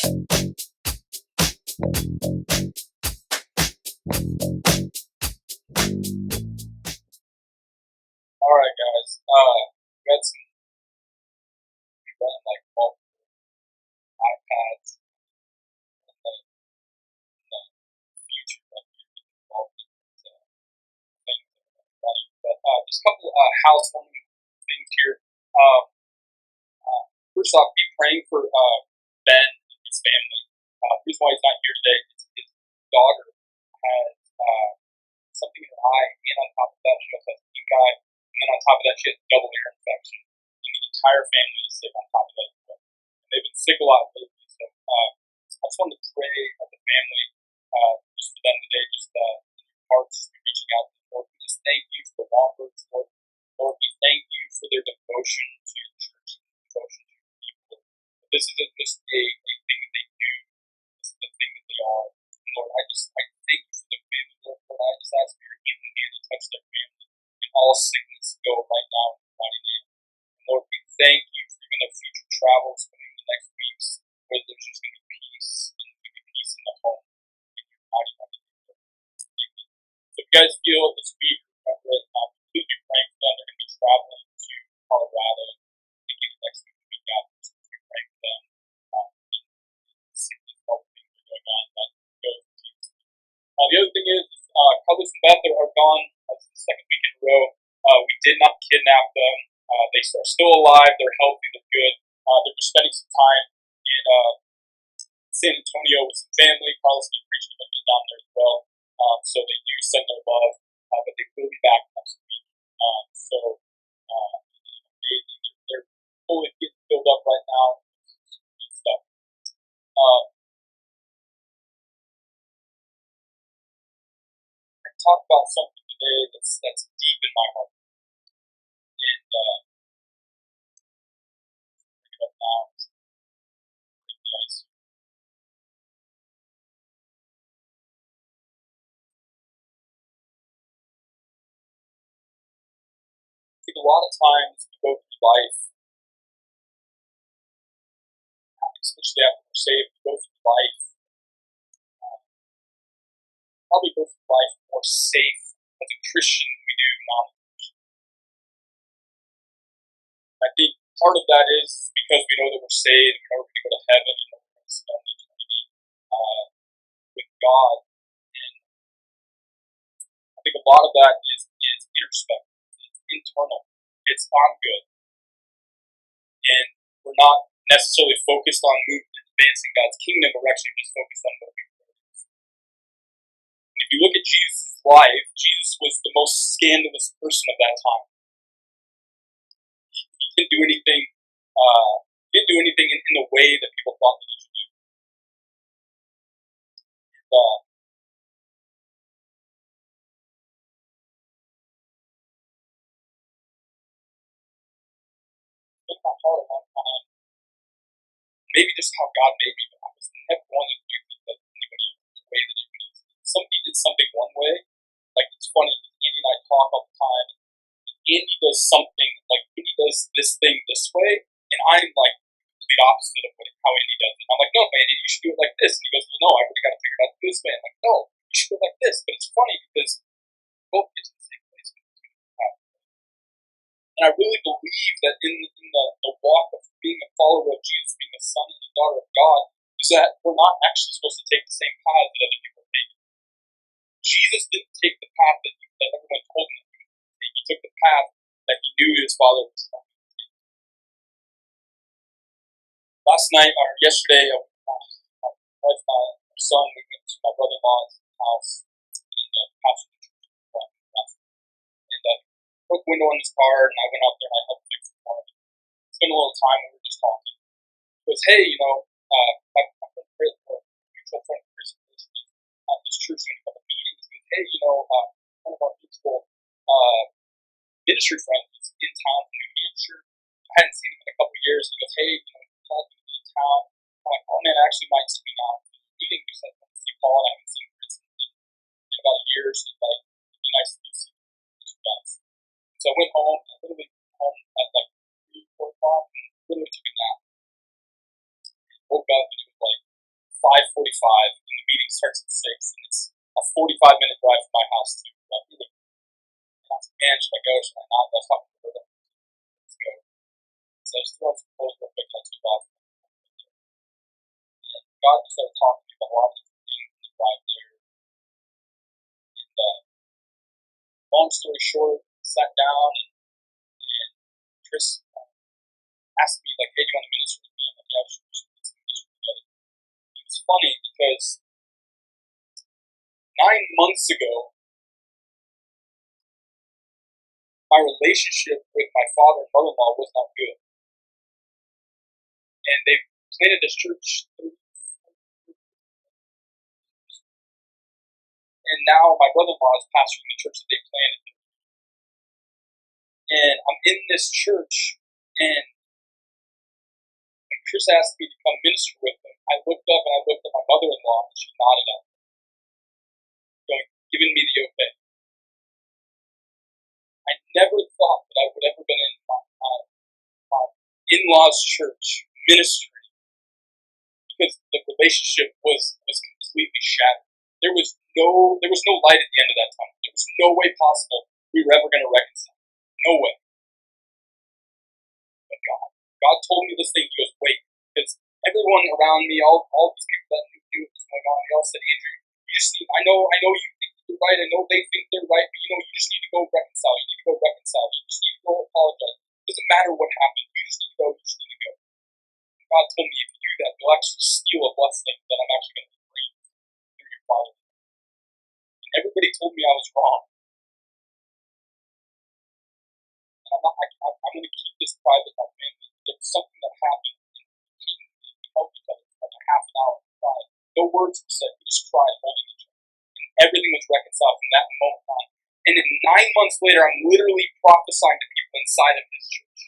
Alright guys, we had some, we ran like multiple iPads in the future that we're involved in things that we're running. But just a couple housewarming things here. Um, First off, be praying for Ben and his family. The reason why he's not here today is his daughter has something in her eye, and on top of that, she also has a pink eye, and then on top of that, she has a double ear infection. And the entire family is sick on top of that. And they've been sick a lot lately, so I just wanted to pray as a family, just for them today, just in your hearts, reaching out to the Lord. We just thank you for the Lombards, Lord. Lord, we thank you for their devotion to your church, devotion to your people. But this isn't just a thing that they do, this is the thing that they are. Lord, I thank you for the family, Lord. I just ask for your healing hand to touch their family. And all sickness go right now in the mighty name. And Lord, we thank you for even the future travels coming in the next weeks, where there's just going to be peace, and there's going to be peace in the home. In your mighty name. So if you guys feel this week, remember it, please be praying for them. They're going to be traveling to Colorado. Thinking the next week, the week after, so please be praying for them. Sickness, all the things that are going on, that goes to you. The other thing is, Carlos and Beth are gone. That's the second week in a row. We did not kidnap them. They are still alive. They're healthy. They're good. They're just spending some time in San Antonio with some family. Carlos is preaching a little bit down there as well. So they do send their love, but they will be back next week. They're fully getting filled up right now. Stuff. I talk about something today that's deep in my heart, and bring it up now. Break the ice. I think a lot of times we go through life, especially after we're saved, we go through life, probably go through life more safe as a Christian than we do non-Christian. I think part of that is because we know that we're saved, we know we're going to go to heaven, and we're going to spend eternity with God. And I think a lot of that is introspective, it's internal, it's on good. And we're not necessarily focused on advancing God's kingdom, we're actually just focused on moving forward. And if you look at Jesus' life, Jesus was the most scandalous person of that time. He didn't do anything. In the way that people thought that he should do. And, in my heart a long time, maybe just how God made me, but I was never wanting to do things like anybody else the way that anybody else did. Somebody did something one way. Like, it's funny, Andy and I talk all the time. Andy does something, like, Andy does this thing this way, and I'm like the complete opposite of how Andy does it. I'm like, no, Andy, you should do it like this. And he goes, well, no, I really got to figure it out this way. I'm like, no, you should do it like this. But it's funny because both get to the same place. And I really believe that in the walk of being a follower of Jesus, being a son and a daughter of God, is that we're not actually supposed to take the same path that other people are taking. Jesus didn't take the path that everyone told him that he would take. He took the path that he knew his Father was telling him to take. Last night, or yesterday, my wife and our son, we went to my brother-in-law's house and pastor the church. And broke the window on his car, and I went out there and I helped fix the car. Spent a little time, and we were just talking. He goes, hey, my friend Chris, or mutual friend Chris, his church is going to come to meetings. He goes, hey, one of our mutual ministry friends is in town from New Hampshire. I hadn't seen him in a couple of years. He goes, hey, Paul's going to be in town. I'm like, oh man, I actually might swing out to the meeting because I want to see Paul, and I haven't seen Chris in about a year, so like, it'd be nice to see you guys. So I went home, I literally went home at like 3, 4 o'clock, and literally took a nap. Woke up and it was like 5:45, and the meeting starts at 6, and it's a 45-minute drive from my house to that meeting. And I was like, man, should I go? Should I not? That's talking to her. Let's go. So I just threw out some clothes real quick, and I took off. And God just started talking to me about a lot of different things in the drive there. And long story short, sat down, and Chris asked me, like, hey, do you want to minister with me? I'm like, yeah, sure. So let's minister together. It was funny because 9 months ago, my relationship with my father and mother-in-law was not good. And they planted this church. And now my brother-in-law is pastoring the church that they planted. And I'm in this church, and when Chris asked me to come minister with him, I looked up and I looked at my mother-in-law, and she nodded at me, giving me the okay. I never thought that I would ever been in my in-laws' church ministry, because the relationship was completely shattered. There was no light at the end of that tunnel. There was no way possible we were ever going to reconcile. No way. But God told me this thing. He goes, wait, because everyone around me, all these people that knew what was going on, they all said, Andrew, you just need, I know you think you're right, I know they think they're right, but you just need to go reconcile. You need to go reconcile. You just need to go apologize. It doesn't matter what happened. You just need to go. You just need to go. And God told me, if you do that, you'll actually steal a blessing that I'm actually going to bring through your father. And everybody told me I was wrong. And I'm going to keep this private with my family. There was something that happened, and we helped each other for like a half an hour. We cried. No words were said. We just cried, holding each other. And everything was reconciled from that moment on. And then 9 months later, I'm literally prophesying to people inside of his church.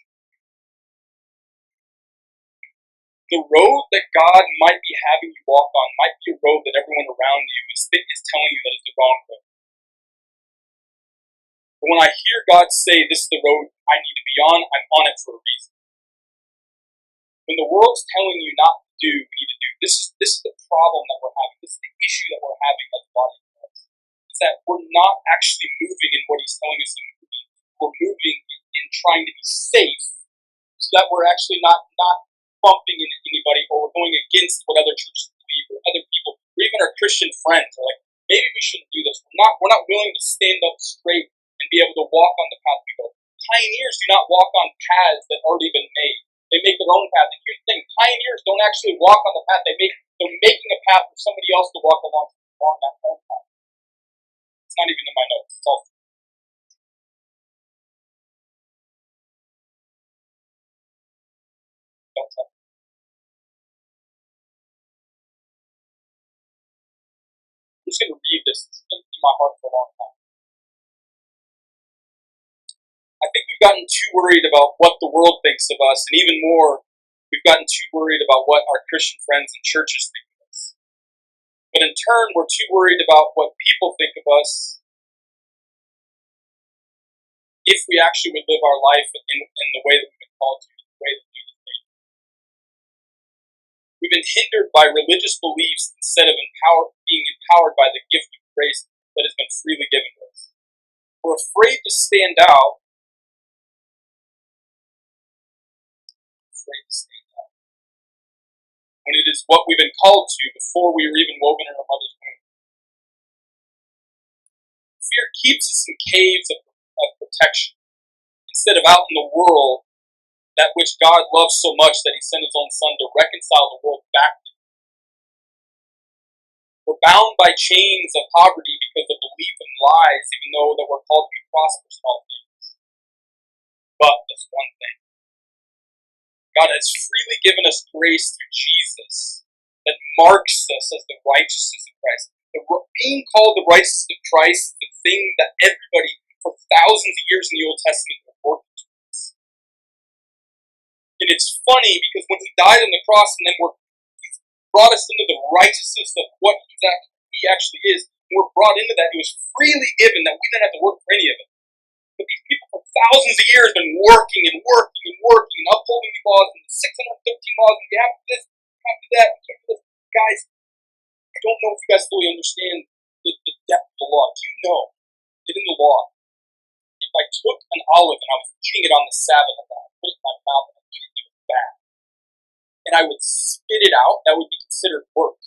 The road that God might be having you walk on might be a road that everyone around you is telling you that is the wrong road. But when I hear God say, this is the road I need to be on, I'm on it for a reason. When the world's telling you not to do, you need to do. This is the problem that we're having. This is the issue that we're having as a body of Christ. It's that we're not actually moving in what he's telling us to move in. We're moving in trying to be safe, so that we're actually not bumping into anybody, or we're going against what other churches believe, or other people, or even our Christian friends are like, maybe we shouldn't do this. We're not willing to stand up straight and be able to walk on the path we go. Pioneers do not walk on paths that already been made. They make their own path. And here's the thing, pioneers don't actually walk on the path they're making a path for somebody else to walk along that own path. It's not even in my notes. It's all I'm just going to read this. It's been in my heart for a long time. I think we've gotten too worried about what the world thinks of us, and even more, we've gotten too worried about what our Christian friends and churches think of us. But in turn, we're too worried about what people think of us if we actually would live our life in the way that we've been called to, the way that we've been made. We've been hindered by religious beliefs instead of being empowered by the gift of grace that has been freely given to us. We're afraid to stand out. When it is what we've been called to before we were even woven in our mother's womb. Fear keeps us in caves of protection, instead of out in the world, that which God loves so much that he sent his own son to reconcile the world back to him. We're bound by chains of poverty because of belief in lies, even though that we're called to be prosperous in all things. But there's one thing. God has freely given us grace through Jesus that marks us as the righteousness of Christ. Being called the righteousness of Christ is the thing that everybody for thousands of years in the Old Testament were working towards. And it's funny because when he died on the cross and then he brought us into the righteousness of what he actually is, and we're brought into that, it was freely given that we didn't have to work for any of it. But these people for thousands of years have been working and working and working and upholding the laws and the 613 laws, and you have to do this, you have to do that, you have to do this. Guys, don't know if you guys fully understand the depth of the law. Do you know that in the law, if I took an olive and I was eating it on the Sabbath, and I put it in my mouth and I eat it back, and I would spit it out, that would be considered work.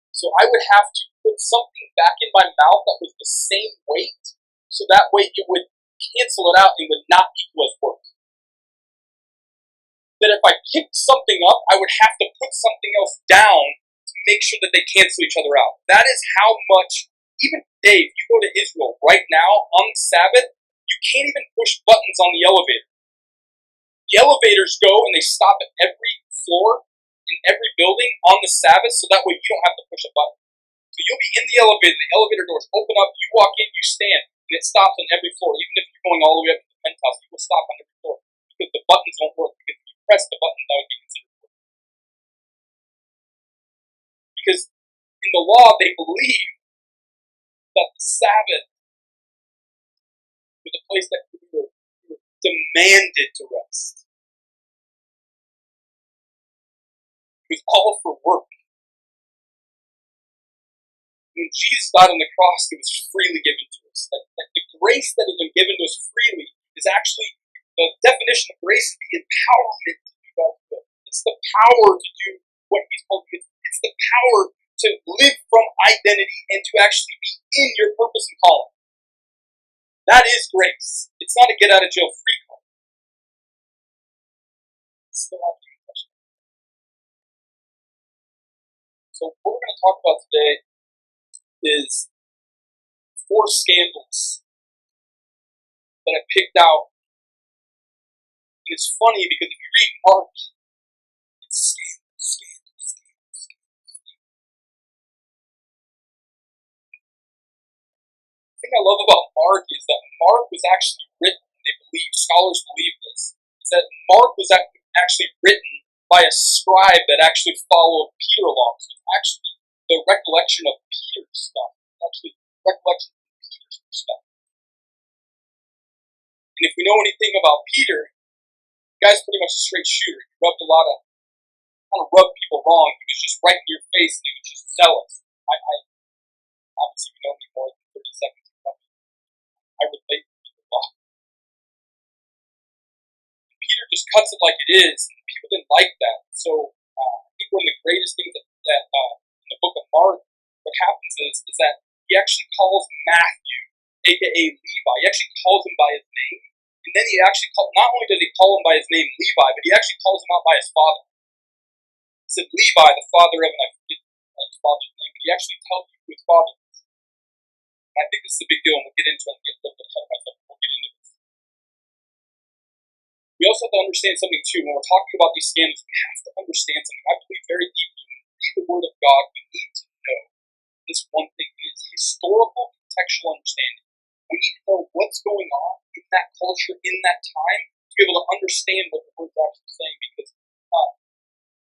So I would have to put something back in my mouth that was the same weight, so that way it would cancel it out and would not equal as work. That if I picked something up, I would have to put something else down to make sure that they cancel each other out. That is how much, even today, if you go to Israel right now on the Sabbath, you can't even push buttons on the elevator. The elevators go and they stop at every floor in every building on the Sabbath, so that way you don't have to push a button. So you'll be in the elevator doors open up, you walk in, you stand, and it stops on every floor. Even if you're going all the way up to the penthouse, it will stop on every floor because the buttons won't work. Because if you press the button, that would be considered work. Because in the law, they believe that the Sabbath was a place that we were demanded to rest. It was all for work. When Jesus died on the cross, it was freely given to us. That the grace that has been given to us freely is actually, the definition of grace is the empowerment to do God's will. It's the power to do what He's called you. It's the power to live from identity and to actually be in your purpose and calling. That is grace. It's not a get out of jail free card. Still have any questions? So what we're going to talk about today is 4 scandals that I picked out. And it's funny because if you read Mark, it's scandal. The thing I love about Mark is that Mark was actually written, scholars believe this, is that Mark was actually written by a scribe that actually followed Peter along. So it's actually the recollection of Peter's stuff. It's actually recollection of Peter's stuff. And if we know anything about Peter, the guy's pretty much a straight shooter. He rubbed people wrong. He was just right in your face and he was just zealous. I obviously we know me more than 30 seconds. I relate to people a lot. Peter just cuts it like it is, and people didn't like that. So I think one of the greatest things that in the book of Mark, what happens is that he actually calls Matthew, aka Levi, he actually calls him by his name. And then he actually not only does he call him by his name Levi, but he actually calls him out by his father. He said Levi, the father of, and I forget his father's name, but he actually tells you who his father is. And I think this is a big deal, and we'll get into it and get a little bit ahead of myself. We'll get into this. We also have to understand something too. When we're talking about these scandals, we have to understand something. I believe very deeply when we read the Word of God, we need to know this one thing is historical contextual understanding. We need to know what's going on in that culture, in that time, to be able to understand what the Word's actually saying. Because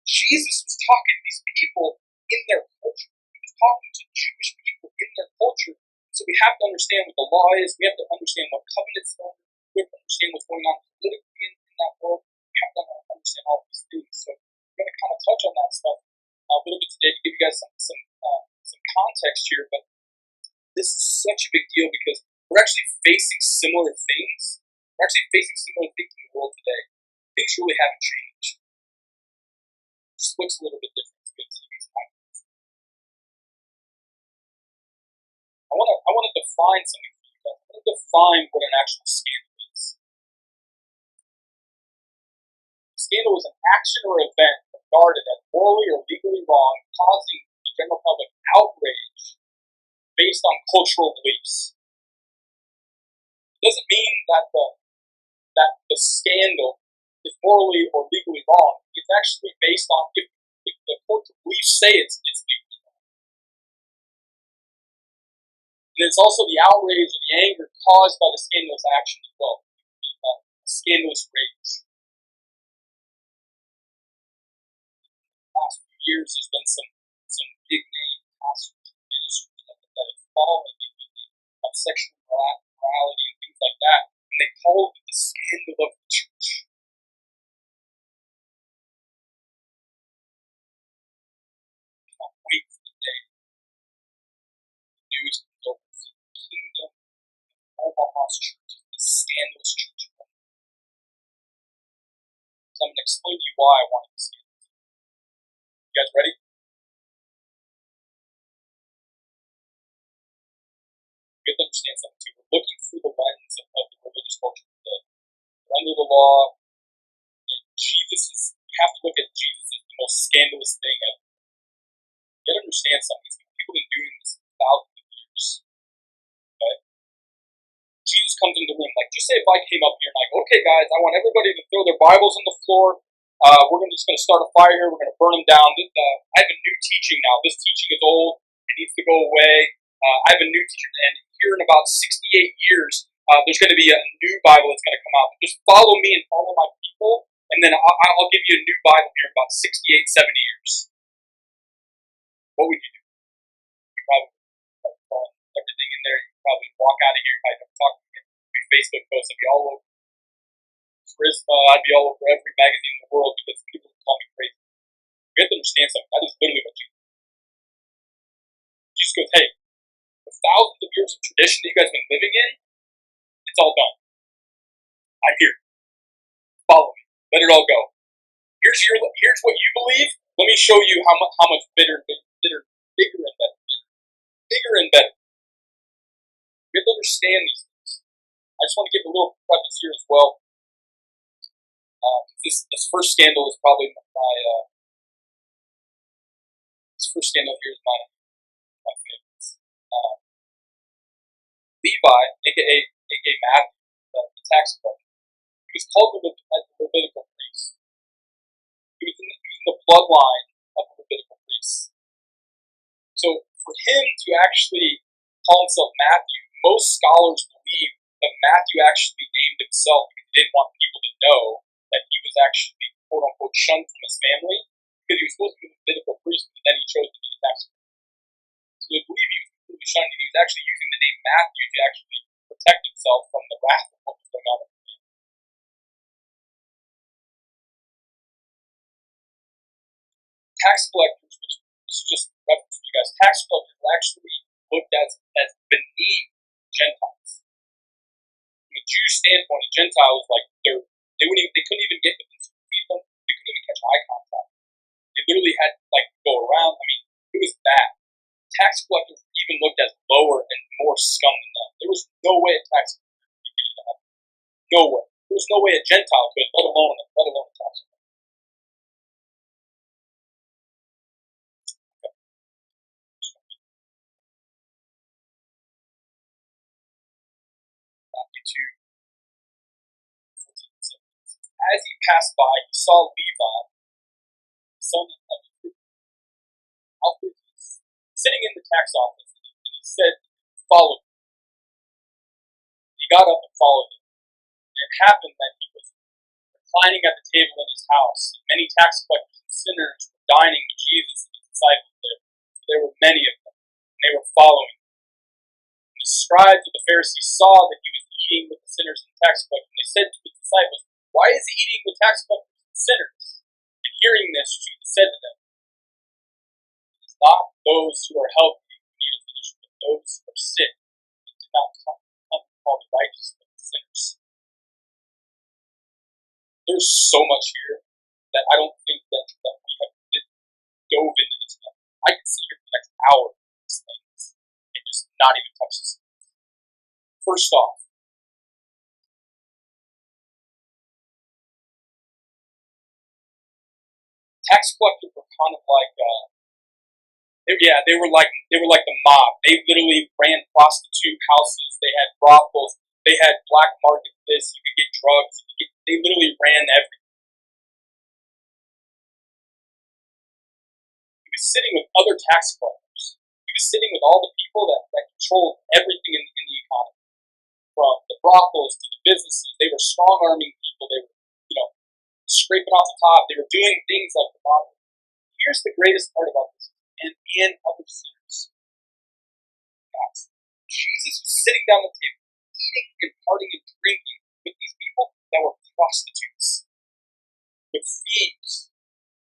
Jesus was talking to these people in their culture. He was talking to Jewish people in their culture. So we have to understand what the law is. We have to understand what covenants are. We have to understand what's going on politically in that world. We have to understand all these things. So we're going to kind of touch on that stuff a little bit today to give you guys some context here. But this is such a big deal because we're actually facing similar things. We're actually facing similar things in the world today. Things really haven't changed. It just looks a little bit different. I want to define something for you guys. I want to define what an actual scandal is. A scandal is an action or event regarded as morally or legally wrong, causing the general public outrage based on cultural beliefs. It doesn't mean that the scandal is morally or legally wrong. It's actually based on if the cultural beliefs say it's legally wrong. And it's also the outrage or the anger caused by the scandalous action as well. The scandalous rage. In the last few years, there's been some big name pastors and ministers that have fallen because of sexual morality and things like that. And they call it the scandal of the church. I can't wait for the day Omaha's church is the scandalous church. So I'm going to explain to you why I wanted to see it. You guys ready? You have to understand something too. We're looking through the lens of the religious culture today. We're under the law, and you have to look at Jesus as the most scandalous thing ever. You got to understand something. People have been doing this for thousands of years. Okay? Jesus comes in the room. Like, just say if I came up here and I go, okay, guys, I want everybody to throw their Bibles on the floor. We're just going to start a fire here. We're going to burn them down. I have a new teaching now. This teaching is old. It needs to go away. I have a new teaching. And here in about 68 years, there's going to be a new Bible that's going to come out. Just follow me and follow my people. And then I'll give you a new Bible here in about 68, 70 years. What would you do? You'd probably throw everything in there. You'd probably walk out of here. I'd talk to you. Facebook posts. I'd be all over Charisma. I'd be all over every magazine in the world because people would call me crazy. You have to understand something. That is literally what Jesus does. Jesus goes, hey, the thousands of years of tradition that you guys have been living in, it's all done. I'm here. Follow me. Let it all go. Here's what you believe. Let me show you how much bigger and better. Bigger and better. You have to understand these things. I just want to give a little preface here as well. This first scandal is probably this first scandal here is my favorites. Levi, aka Matthew, the tax collector, he was called the Levitical priest. He was in the bloodline of the Levitical priests. So for him to actually call himself Matthew, most scholars believe that Matthew actually named himself because he didn't want people to know that he was actually quote unquote shunned from his family because he was supposed to be a Levitical priest, but then he chose to be a tax collector. So they believe he was completely shunned, and he was actually using the name Matthew to actually protect himself from the wrath of what was going on in the family. Tax collectors, which is just a reference for you guys, tax collectors were actually looked at as beneath Gentiles. From a Jew standpoint, a Gentile was like they couldn't even get within 2 feet of them. They couldn't even catch eye contact. They literally had to go around. I mean, it was bad. Tax collectors were even looked at lower and more scum than them. There was no way a tax collector could get into heaven. No way. There was no way a Gentile could, let alone a tax collector. As he passed by, he saw Levi, son of Alphaeus, sitting in the tax office, and he said, follow me. He got up and followed him. And it happened that he was reclining at the table in his house, and many tax collectors and sinners were dining with Jesus and his disciples there. There were many of them, and they were following him. And the scribes of the Pharisees saw that he was eating with the sinners and tax collectors, and they said to his disciples, why is he eating with tax collectors and sinners? And hearing this, Jesus said to them, it is not those who are healthy who need a physician, but those who are sick. It did not come to call the righteous, but the sinners. There's so much here that I don't think that we have dove into this stuff. I can sit here for the next hour of these things and just not even touch this. First off, tax collectors were kind of like, they were like the mob. They literally ran prostitute houses. They had brothels. They had black market this. You could get drugs. They literally ran everything. He was sitting with other tax collectors. He was sitting with all the people that controlled everything in the economy, from the brothels to the businesses. They were strong-arming people. They were, scraping off the top. They were doing things like the mob. Here's the greatest part about this, and other sinners. Guys, Jesus was sitting down at the table, eating and partying and drinking with these people that were prostitutes, with thieves,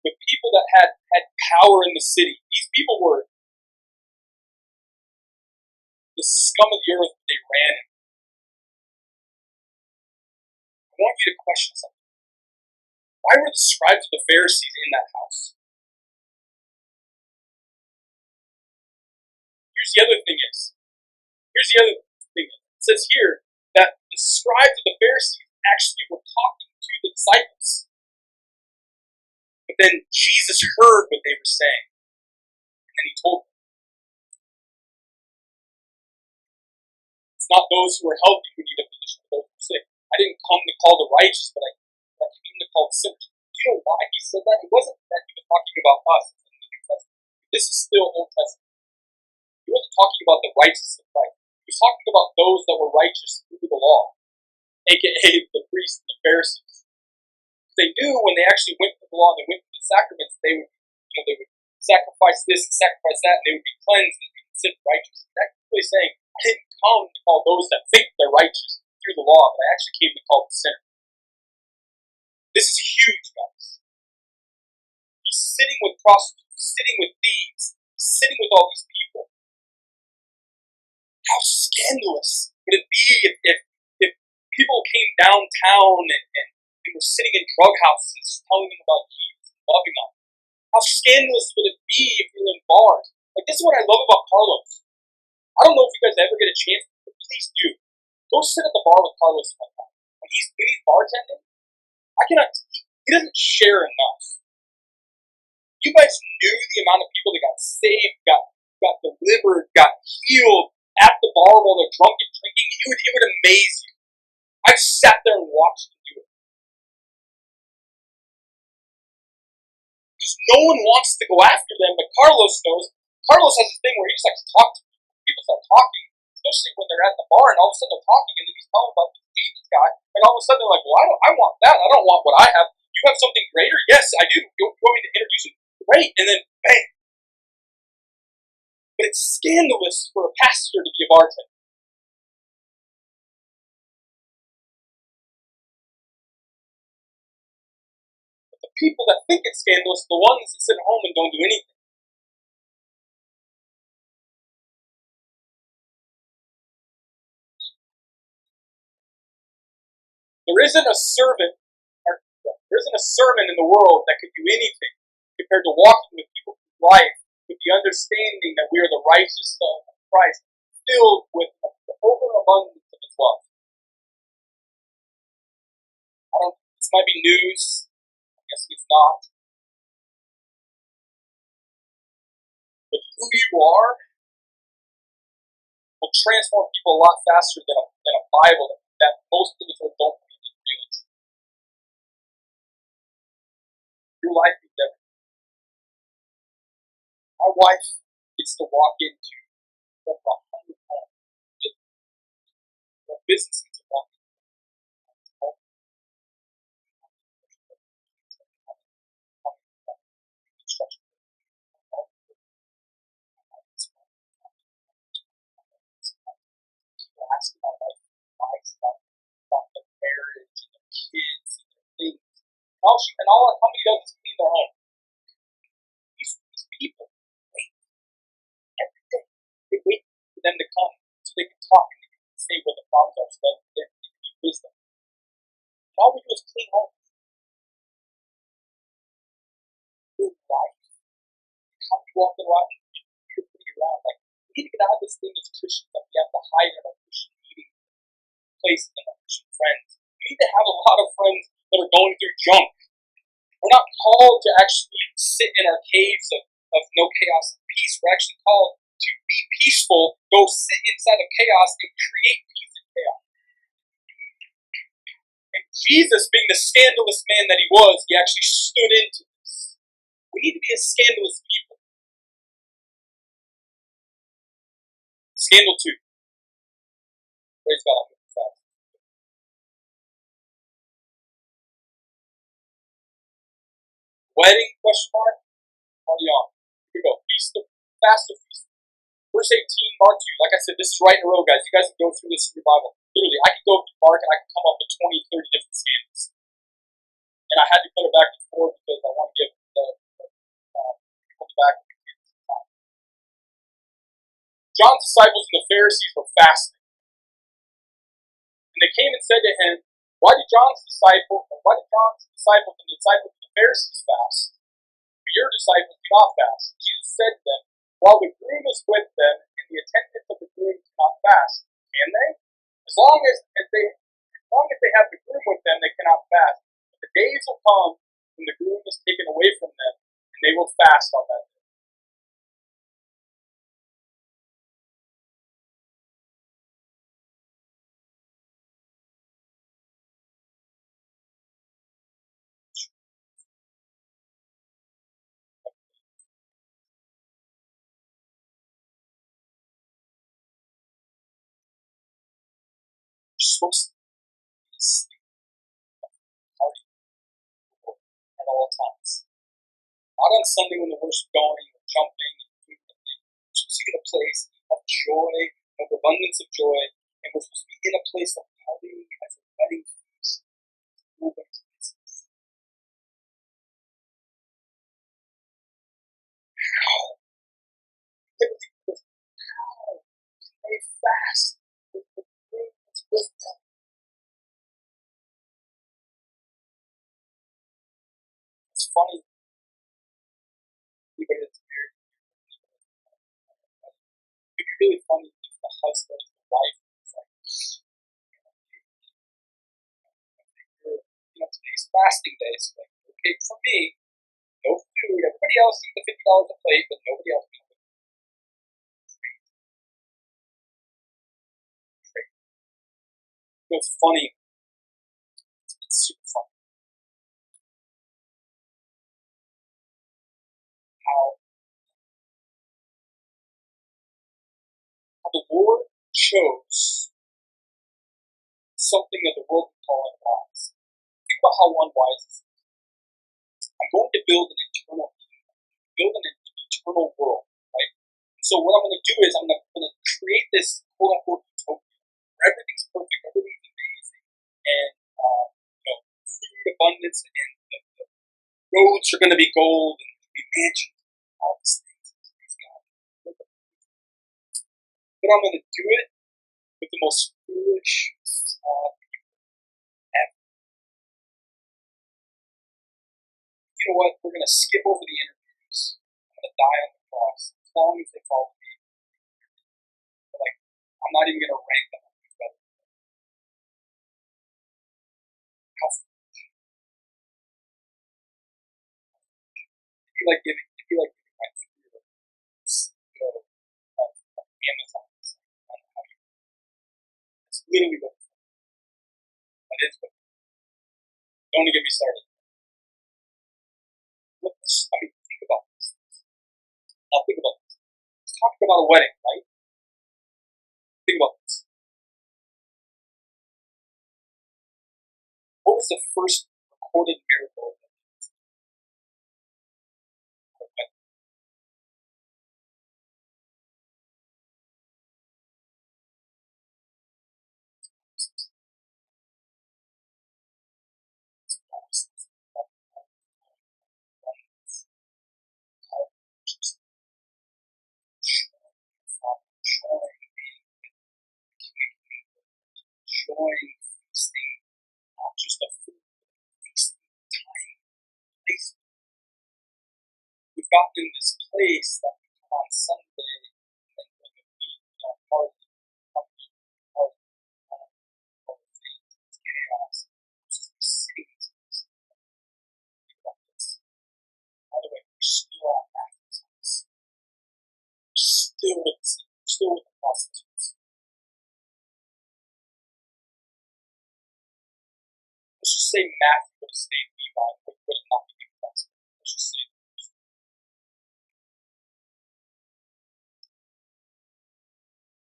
with people that had power in the city. These people were the scum of the earth. They ran. want you to question something. Why were the scribes of the Pharisees in that house? Here's the other thing is, it says here that the scribes of the Pharisees actually were talking to the disciples. But then Jesus heard what they were saying. And then he told them. It's not those who are healthy who need a physician, but those who are sick. I didn't come to call the righteous, but I came to call the sinners. Do you know why he said that? It wasn't that he was talking about us in the New Testament. This is still Old Testament. He wasn't talking about the righteous of Christ. He was talking about those that were righteous through the law, aka the priests and the Pharisees. They knew when they actually went to the law and they went to the sacraments, they would sacrifice this and sacrifice that, and they would be cleansed and be considered righteous. That's really saying, I didn't come to call those that think they're righteous through the law, but I actually came to call the sinner. This is huge, guys. He's sitting with prostitutes, sitting with thieves, sitting with all these people. How scandalous would it be if people came downtown and were sitting in drug houses telling them about Jesus and loving them? How scandalous would it be if you're in bars? Like, this is what I love about Carlos. I don't know if you guys ever get a chance, but please do. Go sit at the bar with Carlos one time. When he's bartending, he doesn't share enough. You guys knew the amount of people that got saved, got delivered, got healed at the bar while they're drunk and drinking. It would amaze you. I've sat there and watched him do it. Because no one wants to go after them, but Carlos knows. Carlos has this thing where he just likes to talk to people. People start talking, especially when they're at the bar, and all of a sudden they're talking, and then he's telling about this Jesus guy, and all of a sudden they're like, well, I want that. I don't want what I have. You have something greater? Yes, I do. You want me to introduce you? Great. And then, bang. But it's scandalous for a pastor to be a bartender. But the people that think it's scandalous are the ones that sit at home and don't do anything. There isn't a sermon in the world that could do anything compared to walking with people through life with the understanding that we are the righteous of Christ, filled with the overabundance of His love. This might be news. I guess it's not. But who you are will transform people a lot faster than a Bible that most of us don't really realize. Your life is different. My wife gets to walk into over 100 homes. The business gets to walk into construction. People ask about life, advice about their marriage and their kids and their things. And all our company does is clean their home. These people wait every day. They wait for them to come so they can talk and they can say what the problems are so that they can give wisdom. And all we do is clean homes. Good life. How we walk around and you're putting around. Like, we need to get out of this thing as Christians that we have to hide in our Christian meeting places and our Christian friends. We need to have a lot of friends that are going through junk. We're not called to actually sit in our caves of no chaos and peace. We're actually called to be peaceful, go sit inside of chaos and create peace in chaos. And Jesus, being the scandalous man that he was, he actually stood into this. We need to be a scandalous people. Scandal 2. Praise God, I'm moving fast. Wedding, question mark? Party on. Here we go. Fast or feast. Verse 18, Mark 2. Like I said, this is right in a row, guys. You guys can go through this in your Bible. Literally, I could go through Mark and I could come up with 20, 30 different scandals. And I had to put it back and forth because I want to give the people in the back some time. John's disciples and the Pharisees were fasting. And they came and said to him, Why did John's disciples and the disciples of the Pharisees fast? But your disciples do not fast. Jesus said to them, while the groom is with them, and the attendants of the groom do not fast, can they? As long as they have the groom with them, they cannot fast. But the days will come when the groom is taken away from them, and they will fast on that day. You're supposed to be asleep party at all times. Not on Sunday when the worship's going, or jumping, and doing the thing. We're supposed to be in a place of joy, of abundance of joy, and we're supposed to be in a place of partying as a wedding feast. Nobody's business. How? How can they fast with the groom that's with them? It's funny. Anybody that's married, it'd be really funny if the husband and the wife was like, today's fasting day. So like, okay, for me, no food. Everybody else eat the $50 a plate, but nobody else can. It's funny. It's super funny how the Lord chose something that the world would call unwise. Think about how unwise this is. I'm going to build an eternal kingdom, build an eternal world, right? So what I'm going to do is I'm going to create this quote unquote utopia where everything's perfect, everything's amazing, and food abundance, and the roads are going to be gold, and there's going to be mansions, all these things. Praise God. But I'm going to do it with the most foolish, flawed people ever. You know what? We're going to skip over the interviews. I'm going to die on the cross as long as they follow me. But I'm not even going to rank them on these better. How foolish. It'd be like giving my food to the CEO of Amazon. I don't know how you. It's literally what it's like. But it's what. Don't even get me started. Think about this. Now think about this. Let's talk about a wedding, right? Think about this. What was the first recorded miracle of Jesus? Enjoying feasting, not just a food, feasting time, place. We've gotten in this place that we come on Sunday and then during the week, party, party, party, all the things, it's chaos. We're just sitting in this. Think about this. By the way, we're still at Matthew's house. We're still with the sin. We're still with the prostitutes. Let's just say Matthew would have stayed Levi, would have not been impressed. Let's just say.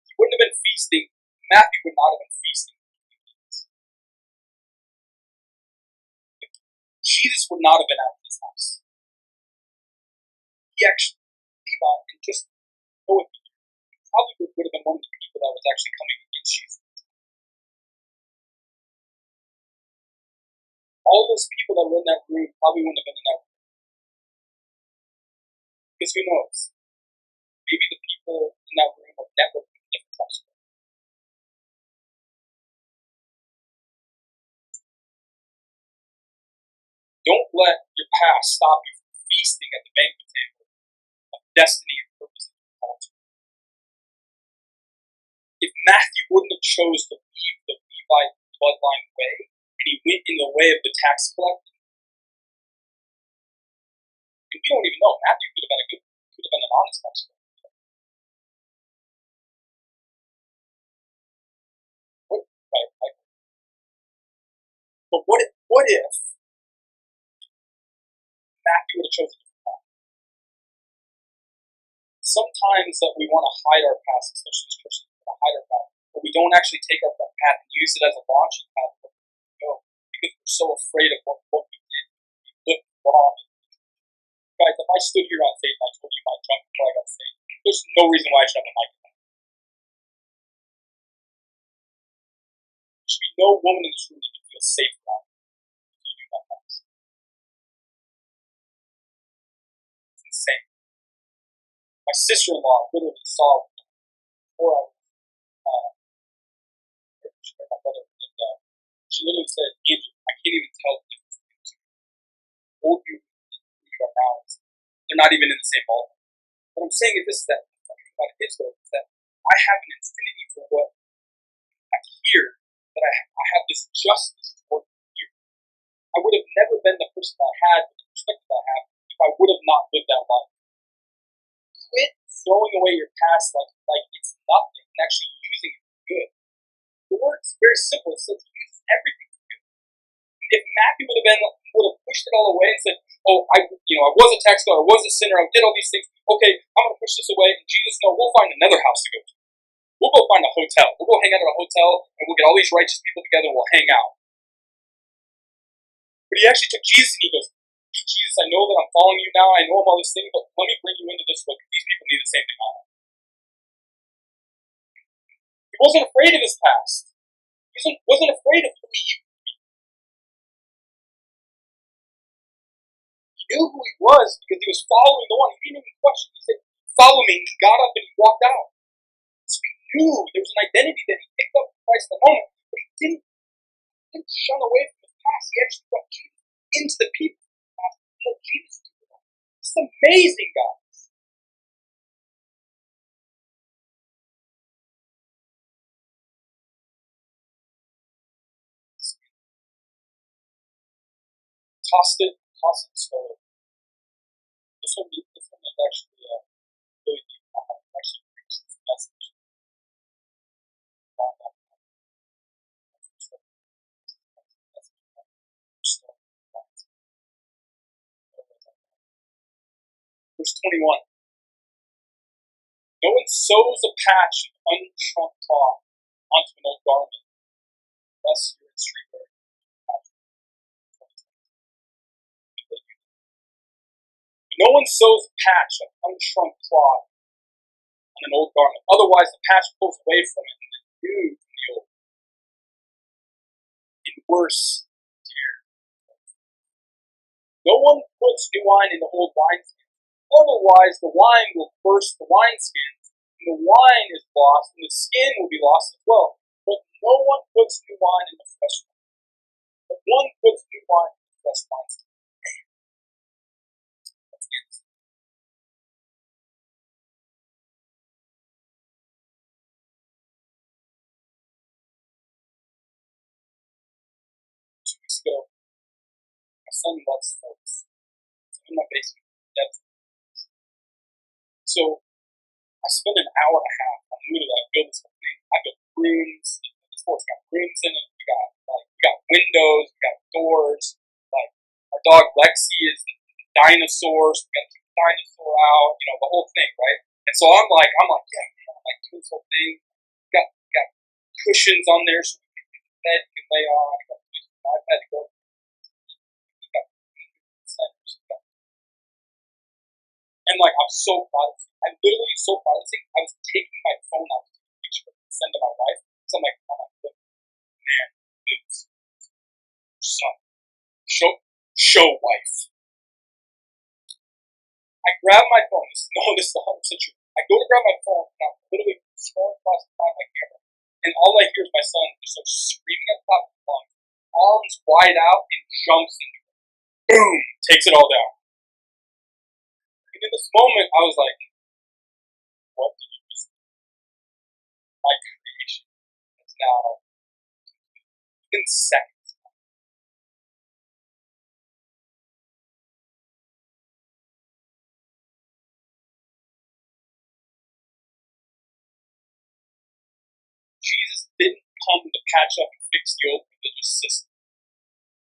He wouldn't have been feasting. Matthew would not have been feasting. Jesus would not have been at his house. He actually, Levi, and just go with me, he probably would have been one of the people that was actually coming against Jesus. All those people that were in that room probably wouldn't have been in that room. Because who knows? Maybe the people in that room were networking with different types of people. Don't let your past stop you from feasting at the banquet table of destiny and purpose that you're called to. If Matthew wouldn't have chose to leave the Levite bloodline way, and he went in the way of the tax collector, and we don't even know, Matthew could have been an honest tax collector. Right? But what if Matthew would have chosen a different path? Sometimes that we want to hide our past, especially as Christians, we want to hide our past, but we don't actually take our path and use it as a launching pad for where we go, because we're so afraid of what we did. We looked wrong. Guys, if I stood here on stage and I told you my drunk before I got saved, there's no reason why I should have a mic. There should be no woman in this room that you feel safe around if you do that past. It's insane. My sister-in-law literally saw before I was my brother, and she literally said, Andrew, I can't even tell the difference between the two. Old you and who you are now, they're not even in the same ballpark. What I'm saying is this, that the thing about it is, though, is that I have an infinity for what I hear, that I have this justice toward you. I would have never been the person I had, with the perspective I have, if I would have not lived that life. Quit throwing away your past like it's nothing and actually using it for good. The word's very simple. It says use everything for good. If Matthew would have pushed it all away and said, "Oh, I was a tax collector, I was a sinner, I did all these things. Okay, I'm going to push this away." And Jesus, no, we'll find another house to go to. We'll go find a hotel. We'll go hang out at a hotel, and we'll get all these righteous people together, and we'll hang out. But he actually took Jesus and he goes, "Hey, Jesus, I know that I'm following you now. I know I'm all these things, but let me bring you into this book. These people need the same thing I have." He wasn't afraid of his past. He wasn't afraid of who he used to be. He knew who he was because he was following the one. He didn't even question. He said, "Follow me." He got up and he walked out. So he knew there was an identity that he picked up in Christ in the moment, but he didn't shun away from his past. He actually brought Jesus into the people of the past and let Jesus do it. It's amazing, guys. Tossed it slowly. This one is actually really deep. I haven't actually preached this message. Verse 21. No one sews a patch of unshrunk cloth onto an old garment, unless you're in streetwear. No one sews a patch of unshrunk cloth on an old garment. Otherwise, the patch pulls away from it and the new from the old. In worse tear. No one puts new wine into old wineskins. Otherwise, the wine will burst the wineskins, and the wine is lost, and the skin will be lost as well. But no one puts new wine into fresh wine. But one puts new wine into fresh wineskin. That's it. 2 weeks ago, my son loves sports. So I'm in my basement. So I spend an hour and a half on literally I build this whole thing. I built rooms. The sports got rooms in it. We got windows. We got doors. Like our dog Lexi is the dinosaurs. We got to keep the dinosaur out. The whole thing, right? And so I'm like, yeah, man, I'm like doing this whole thing. Got cushions on there so we can get the bed we can lay on. I got my iPad to go. We got centers. And I'm so proud of it. I'm literally so proud of it. I was taking my phone out to take a picture and send to my wife. So I'm like, oh, look, man, this son. Show wife. I grab my phone. This is 100% true. I go to grab my phone and I'm literally scrolling across to find my camera. And all I hear is my son just screaming at the top of his lungs, arms wide out, and jumps into it. boom, takes it all down. And in this moment, I was like, what did you just do? My creation is now in seconds. Jesus didn't come to patch up and fix the old religious system.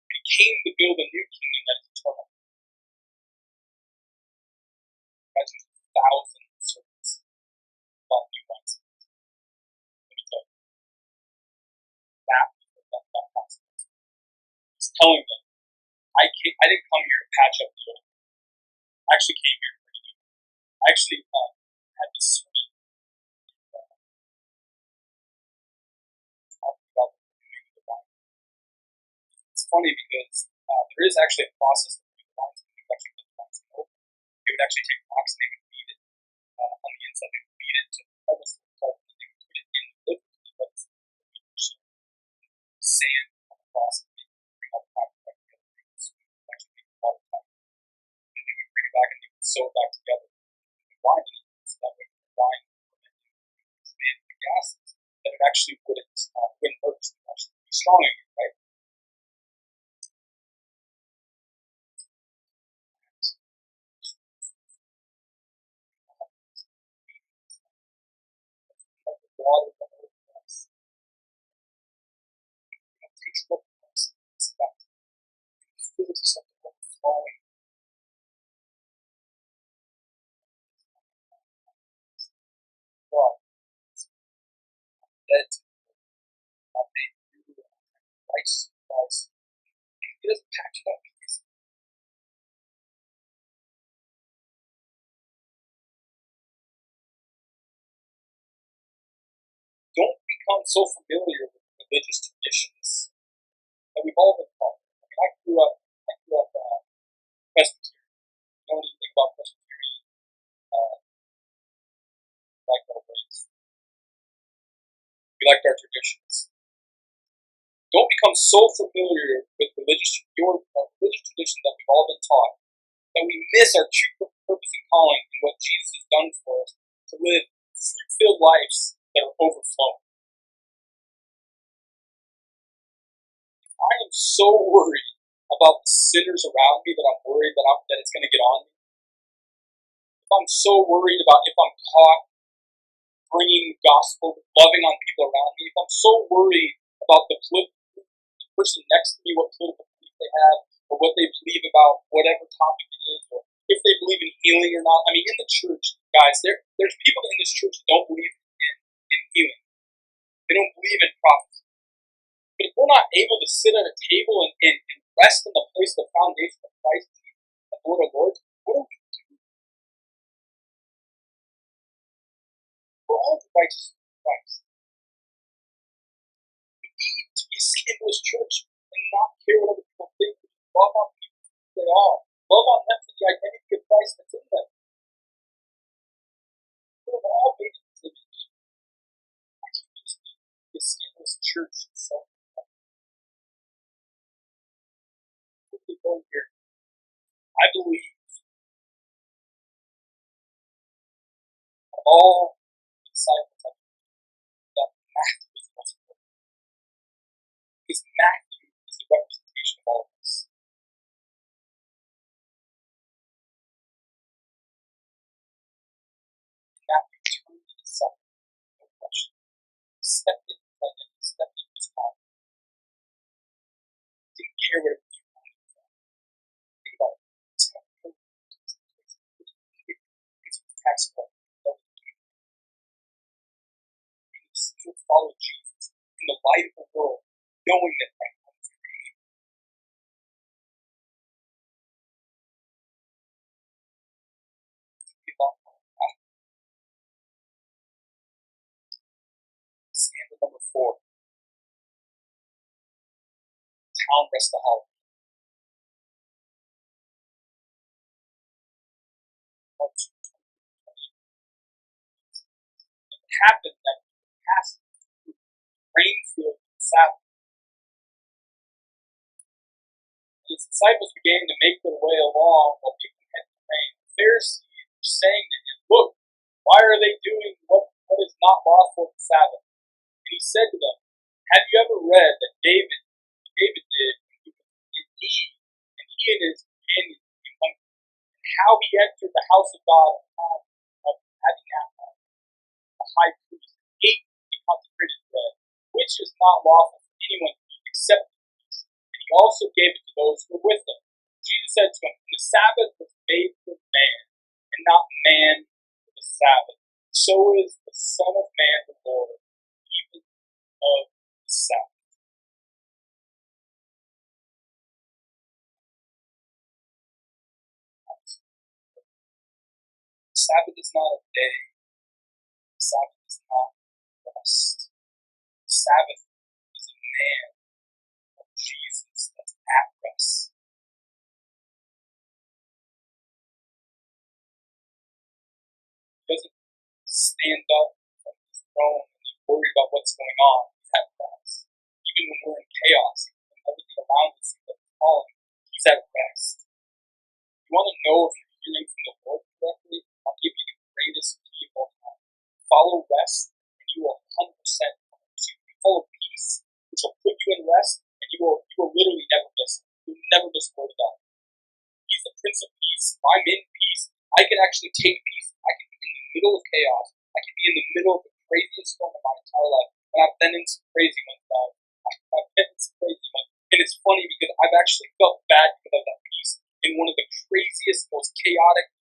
He came to build a new kingdom that is eternal. Imagine 1,000 servants about new rights. There's a map of that process. He's telling them, I didn't come here to patch up the old. I actually came here to renew. I actually had this sermon talking about the renewing of the mind. It's funny because there is actually a process of renewing the mind. When you actually put the mind in open, they would actually take rocks and they would beat it on the inside. They would beat it to almost the pulp, and they would put it in the liquid because sand on the process. They would bring all the copper back together. They would actually make the water tight. And they would bring it back and they would sew it back together. The wine in it, so that way the wine would expand the gases that it actually wouldn't hurt. It would actually be strong again, right? Water that overflows. It takes what comes and it's back. You feel it just like overflowing. Well, it's dead to not made through Christ. He doesn't patch it up. Don't become so familiar with religious traditions that we've all been taught. I mean, I grew up Presbyterian. You know anything about Presbyterian? We liked our ways. We liked our traditions. Don't become so familiar with religious tradition that we've all been taught that we miss our true purpose and calling and what Jesus has done for us to live fruit-filled lives that are overflowing. I am so worried about the sinners around me that I'm worried that it's going to get on me. If I'm so worried about if I'm caught bringing gospel, loving on people around me, if I'm so worried about the person next to me, what political belief they have, or what they believe about whatever topic it is, or if they believe in healing or not. I mean, in the church, guys, there's people in this church that don't believe in healing. They don't believe in prophecy. But if we're not able to sit at a table and rest in the place of the foundation of Christ, the Lord of Lords, what do we do? We're all the righteousness of Christ. We need to be a scandalous church and not care what other people think. Love on people who they are. Love on them for the identity of Christ that's in them. We're all made in His image. I can't just be a scandalous church and self. Here. I believe all disciples that Matthew is the most important. Because Matthew is the representation of all of us. Matthew turned to the second, no question. He stepped into his identity, stepped into his power. Didn't care what it was you wanted to do. Think about it. It's kind of cool. Because he was a tax collector. And he still followed Jesus in the light of the world, knowing that everyone was created. Scandal number 4. Town restaholic. It happened that he passed through grain field and Sabbath. His disciples began to make their way along while picking at the reins. The Pharisees were saying to him, "Look, why are they doing what is not lawful on the Sabbath?" And he said to them, "Have you ever read that David did when he was in need, and he and his companions became hungry, and how he entered the house of God of having the high priest and ate the consecrated bread, which is not lawful for anyone to eat except the priest, and he also gave it to those who were with him." Jesus said to him, "The Sabbath was made for man, and not man for the Sabbath. So is the Son of Man the Lord, even of the Sabbath." The Sabbath is not a day. The Sabbath is not rest. The Sabbath is a man of Jesus that's at rest. He doesn't stand up from his throne and he's worried about what's going on. He's at rest. Even when we're in chaos, even when everything around us seems like it's falling, he's at rest. You want to know if you're hearing from the Lord correctly? I'll give you the greatest key of all time. Follow rest, and you will 100% follow peace, which will put you in rest, and you will literally never miss it. You'll never miss the word of God. He's the Prince of Peace. If I'm in peace, I can actually take peace. I can be in the middle of chaos. I can be in the middle of the craziest storm of my entire life. And I've been in some crazy ones, guys. I've been in some crazy ones. And it's funny because I've actually felt bad because of that peace. In one of the craziest, most chaotic,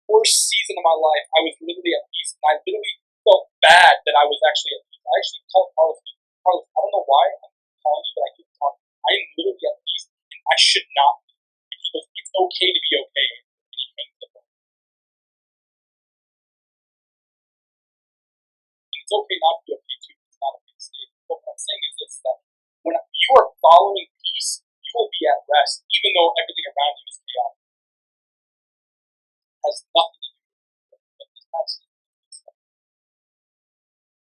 worst season of my life, I was literally at peace. And I literally felt bad that I was actually at peace. I actually called Carlos. Carlos, I don't know why I'm calling you, but I keep talking. I am literally at peace, and I should not be. And he goes, "It's okay to be okay." And he hangs up on me. And it's okay not to be okay too. It's not a big state. But what I'm saying is this: that when you are following peace, you will be at rest, even though everything around you is chaotic. It has nothing to do with what this passage is.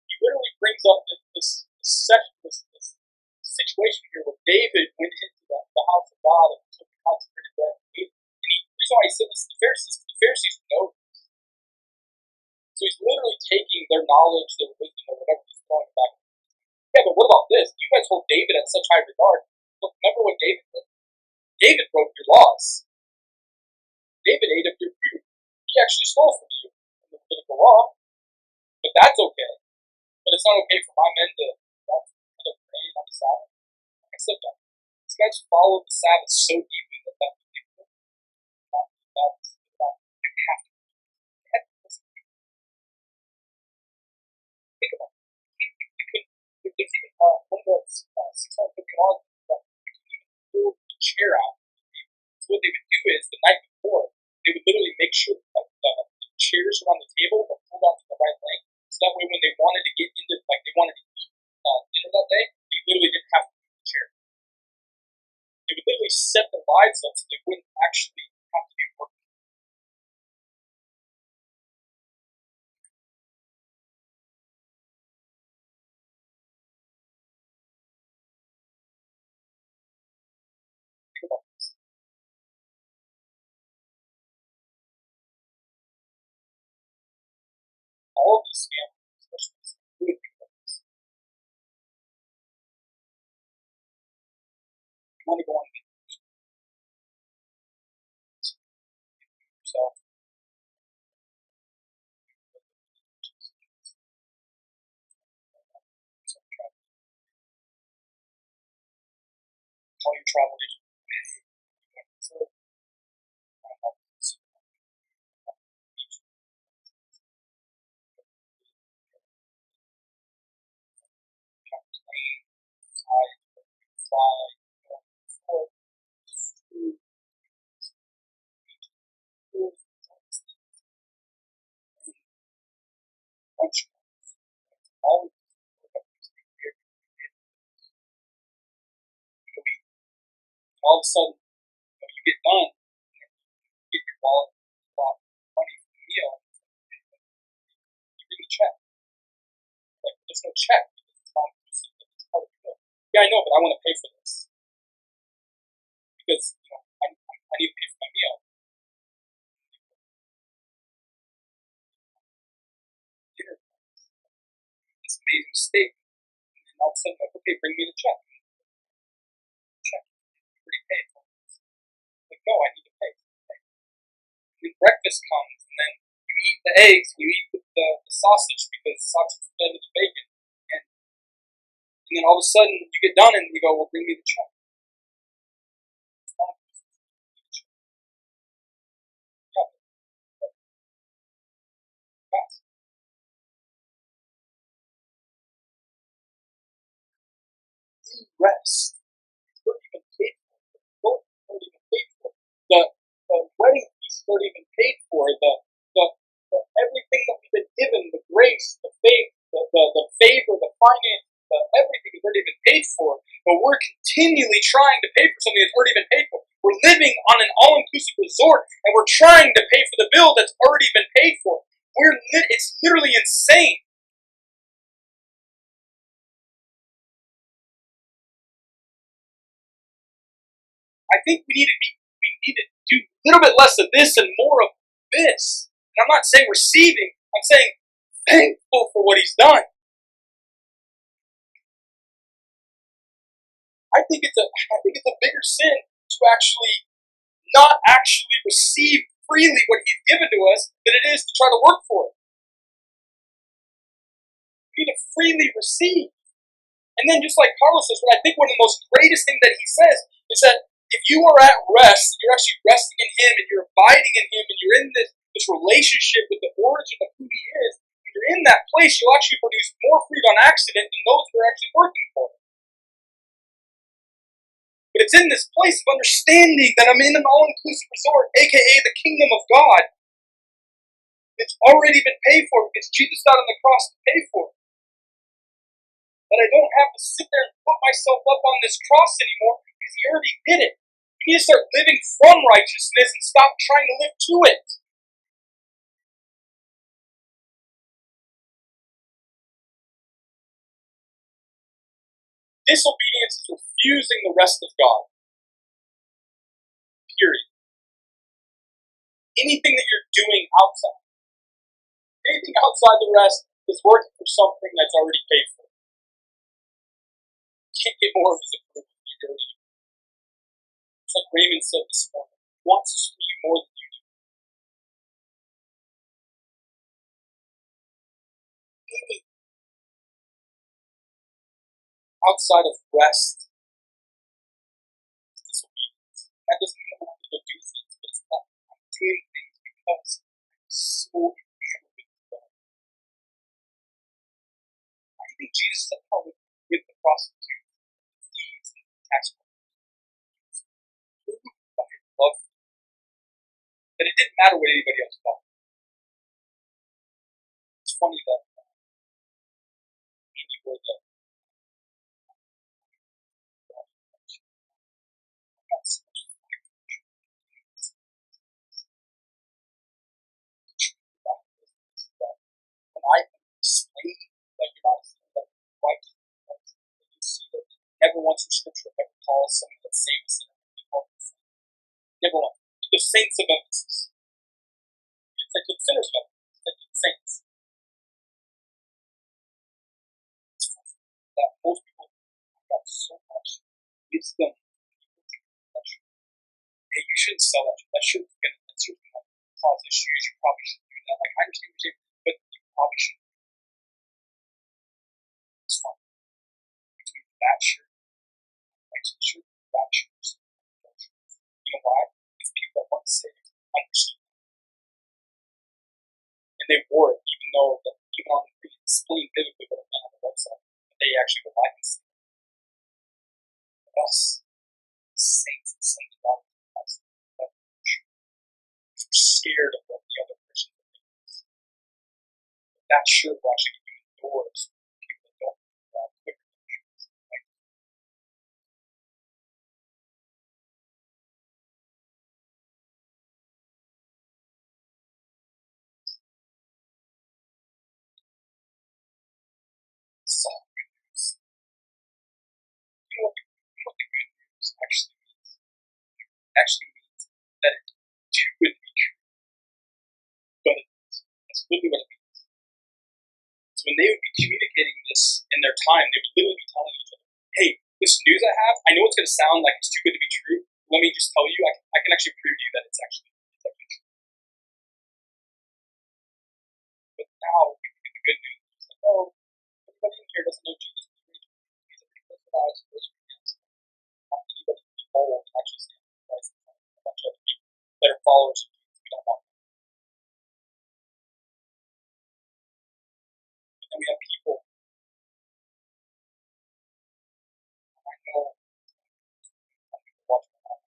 He literally brings up this situation here where David went into the house of God and took the consecrated bread and ate it. And the reason why he said this to the Pharisees know this. So he's literally taking their knowledge, their wisdom, or whatever he's throwing back. Yeah, but what about this? You guys hold David at such high regard. Look, remember what David did? David broke your laws. David ate up your food. He actually stole from you in the political law. But that's okay. But it's not okay for my men to pray on the Sabbath. Except that these guys follow the Sabbath so deeply that they have to they have to listen. Think about it. There's even one of the 650 laws that you can even pull the chair out. So what they would do is the night before, they would literally make sure that the chairs around the table were pulled out to the right length. So that way when they wanted to get into, like they wanted to eat dinner that day, they literally didn't have to move the chair. They would literally set their lives up so they wouldn't actually have to do work. Think about this. All of these families, especially really think about this. You want to go on vacation yourself. Call your travel agent. So, all of a sudden, you get done, and you get your wallet, money from the meal, you bring the check. Like, there's no check because it's not inclusive, it's part of the meal. Yeah, I know, but I want to pay for this. Because, I I need to pay for my meal. Dinner, this amazing steak, and all of a sudden, like, okay, bring me the check. Check. You already paid for it. Like, no, I need to pay. And then breakfast comes, and then you eat the eggs, you eat the sausage because the sausage is better than bacon. And then all of a sudden, you get done and you go, well, bring me the check. It's not yeah, fast. You rest. It's already been paid for. The boat is already been paid for. The wedding feast is already been paid for. The everything that we've been given, the grace, the faith, the favor, the finance, everything has already been paid for. But we're continually trying to pay for something that's already been paid for. We're living on an all-inclusive resort, and we're trying to pay for the bill that's already been paid for. It's literally insane. I think we need to do a little bit less of this and more of this. And I'm not saying receiving. I'm saying thankful for what He's done. I think it's a bigger sin to not actually receive freely what He's given to us than it is to try to work for it. We need to freely receive. And then just like Carlos says, what I think one of the most greatest things that he says is that if you are at rest, you're actually resting in Him and you're abiding in Him and you're in this relationship with the origin of who He is, when you're in that place, you'll actually produce more fruit on accident than those who are actually working for it. But it's in this place of understanding that I'm in an all-inclusive resort, aka the kingdom of God. It's already been paid for because Jesus died on the cross to pay for it. That I don't have to sit there and put myself up on this cross anymore because He already did it. We need to start living from righteousness and stop trying to live to it. Disobedience is refusing the rest of God. Period. Anything that you're doing anything outside the rest is working for something that's already paid for. You can't get more of His approval if you go to it. It's like Raymond said this morning. He wants to see you more than you do. Anything outside of rest is disobedience. That doesn't mean I'm not going to go do things, but it's that I'm doing things because I'm so enamored with God. I think Jesus said how with the prostitute, the thieves, and the tax collectors. Moved by His love. That it didn't matter what anybody else thought. It's funny that maybe were the got so much about this that when I explain that you're not that right, that you see that never once in Scripture ever calls someone that saves sinner to call them saint. Never once. The saints of emphasis. It's like the sinners of emphasis. It's like the saints. It's funny that most people have got so much wisdom. Hey, you shouldn't sell that. That shouldn't cause issues. You probably shouldn't do that. Like I understand what you're saying, but you probably shouldn't. It's fun. Between that shirt, like some shirt, that shirt. You know why? It's people that weren't saved understood. And they wore it, even though even on the explain biblically what it meant on the website, but they actually were like us. Us, saints and sons of God, we're scared of what the other Christians are doing. That shirt will actually give you doors for people that don't quicker than shirts. Like, soft good news. You know what the good news actually means? It actually means that it's too good to be true. But it is. That's literally what it means. So when they would be communicating this in their time, they would literally be telling each other, hey, this news I have, I know it's going to sound like it's too good to be true. Let me just tell you, I can actually prove to you that it's actually true. But now, we get the good news. It's like, oh, everybody in here doesn't know Jesus. He's a pretty close guy. He's close friends. Not anybody can be bold and actually stand for Christ and a bunch of other people that are followers of Jesus. We don't want them. And then we have people, I know, some people watching that,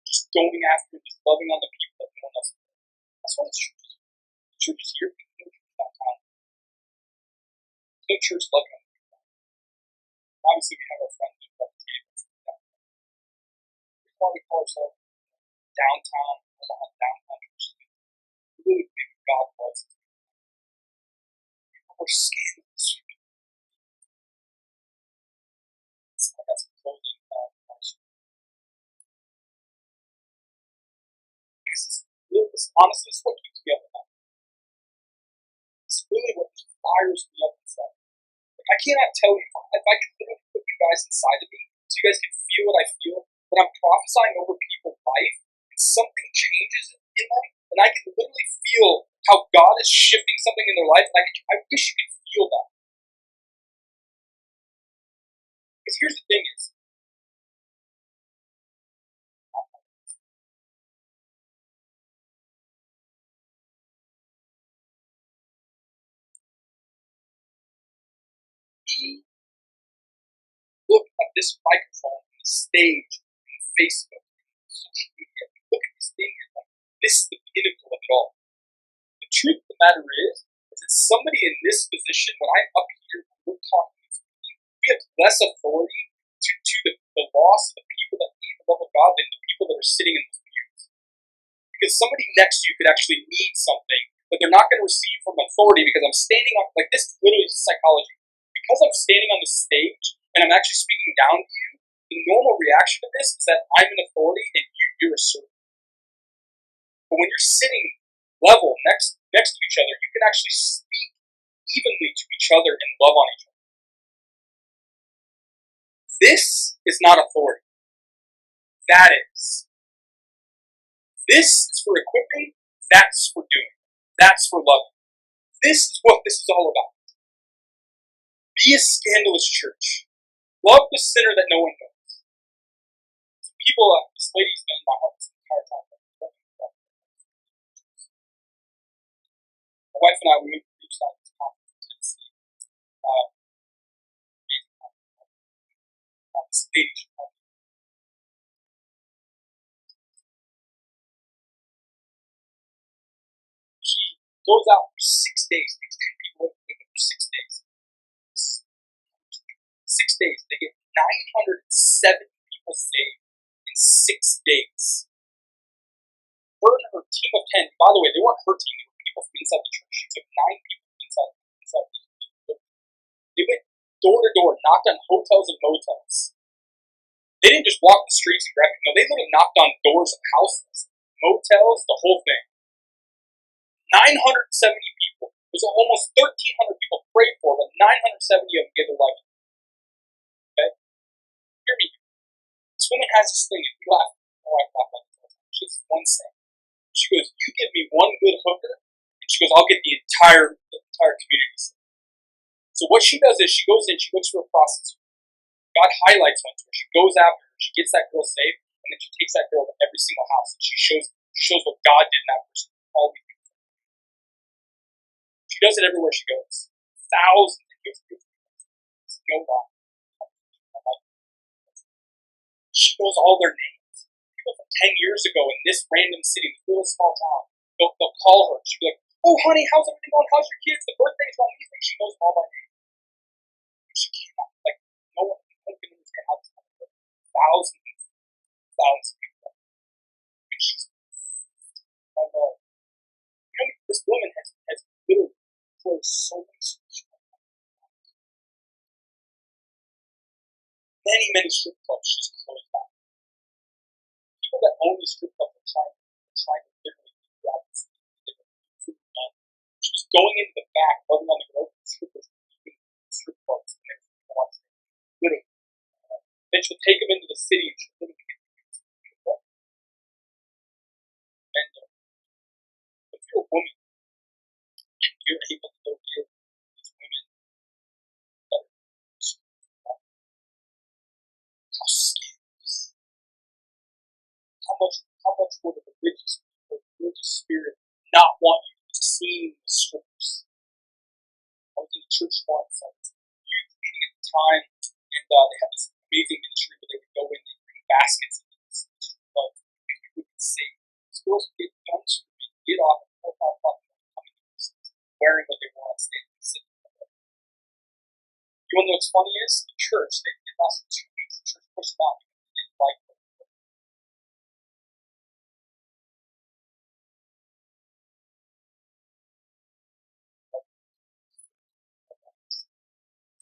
just going after, just loving on the people that no one else. That's why it's church. Church is here. There's no church downtown. There's no church loving on the people. Obviously, we have our friends and representatives. That's why we call ourselves downtown, downtown church. We really believe in God was. We're scandalous. I got some clothing. Honestly, it's what keeps me up at night. It's really what fires me up inside. Like, I cannot tell you, if I could literally put you guys inside of me, so you guys can feel what I feel, when I'm prophesying over people's life, and something changes in them, and I can literally feel how God is shifting something in their life, and I wish you could feel that. Because here's the thing is, we look at this microphone, and the stage, and Facebook, and social media, and look at this thing, and like, this is the pinnacle of it all. The truth of the matter is that somebody in this position, when I'm up here, when we're talking, we have less authority to the loss of the people that need the love of God than the people that are sitting in those pews. Because somebody next to you could actually need something, but they're not going to receive from authority because I'm standing on, like, this is literally psychology. Because I'm standing on the stage and I'm actually speaking down to you, the normal reaction to this is that I'm an authority and you're a servant. But when you're sitting level next to each other, you can actually speak evenly to each other and love on each other. This is not authority. That is. This is for equipping. That's for doing. That's for loving. This is what this is all about. Be a scandalous church. Love the sinner that no one knows. Some people, this lady's been in my heart this entire time. My wife and I, we reached out to this conference in Tennessee. This lady, she goes out for 6 days. These 10 people with her for 6 days. 6 days. They get 970 people saved in 6 days. Her and her team of 10, by the way, they weren't her team, they were people from inside the church. She took 9 people from inside the church. They went door to door, knocked on hotels and motels. They didn't just walk the streets and grab people. No, they literally knocked on doors of houses, motels, the whole thing. 970 people. It was almost 1,300 people prayed for, but 970 of them gave their life. Okay? Hear me. This woman has this thing, and we laugh. My wife laughed at this. She has one saying. She goes, you give me one good hooker, and she goes, I'll get the entire community saved. So what she does is she goes in, she looks for a prostitute. God highlights one to her. She goes after her, she gets that girl saved, and then she takes that girl to every single house, and she shows what God did in that person. All we do. She does it everywhere she goes. Thousands of years. No lie. She knows all their names. People from 10 years ago in this random city, this little small town, they'll call her. She'll be like, oh, honey, how's everything going? How's your kids? The birthday's wrong. These things. She knows them all by name. She cannot, like, no one can understand how this happens. Thousands of people. And she's, this woman has literally closed so many schools. Many strip clubs she's closed down. people that own the strip clubs are trying to literally figure out this different just going into the back, rubbing on the road, strippers, strip clubs, and everything else. Literally. Then she'll take them into the city and she'll literally get them. And if you're a woman, you're able to go give these women that are how scandalous. How much would a religious spirit not want you to see the strippers? I was in a church once, I was youth meeting at the time, and they had this amazing ministry where they would go in and bring baskets into this club. People would say, these girls would get done stripping, get off at 4 o'clock, coming to this, wearing what they want, staying and sitting. You want to know what's funny is? The church, they lasted 2 weeks, the church pushed them out because they didn't like them.